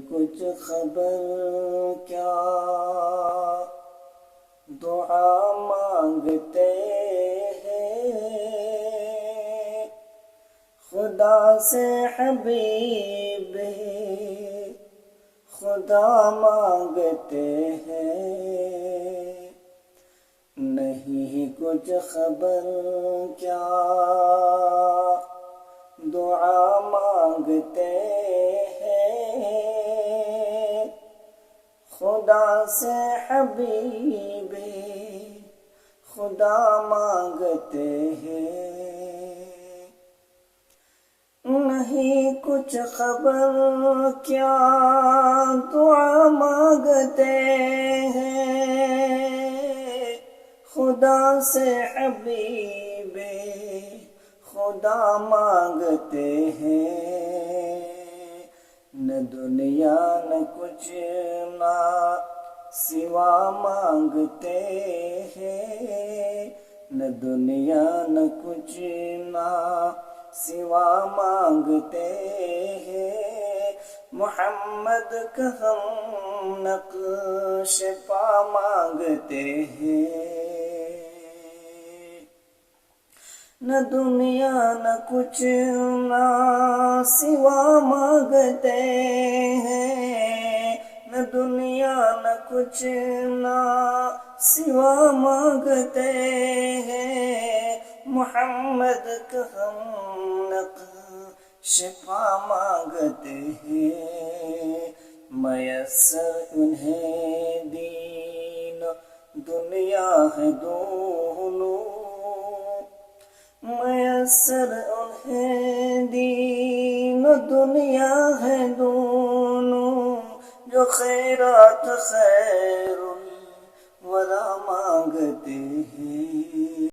کچھ خبر کیا دعا مانگتے ہیں خدا سے حبیب خدا مانگتے ہیں نہیں کچھ خبر کیا دعا مانگتے ہیں خدا سے حبیب خدا مانگتے ہیں نہیں کچھ خبر کیا دعا مانگتے ہیں خدا سے حبیب خدا مانگتے ہیں نہ دنیا نہ کچھ نہ سوا مانگتے ہیں نہ دنیا نہ کچھ نہ سوا مانگتے ہیں محمد کا ہم نقش پا مانگتے ہیں نہ دنیا نہ کچھ نہ سوا مانگتے ہیں نہ دنیا نہ کچھ نہ سوا مانگتے ہیں محمد کا ہم نقش پا مانگتے ہیں میسر انہیں دین دنیا ہے دونوں میسر انہیں دین و دنیا ہے دونوں جو خیرات خیر الورا مانگتے ہیں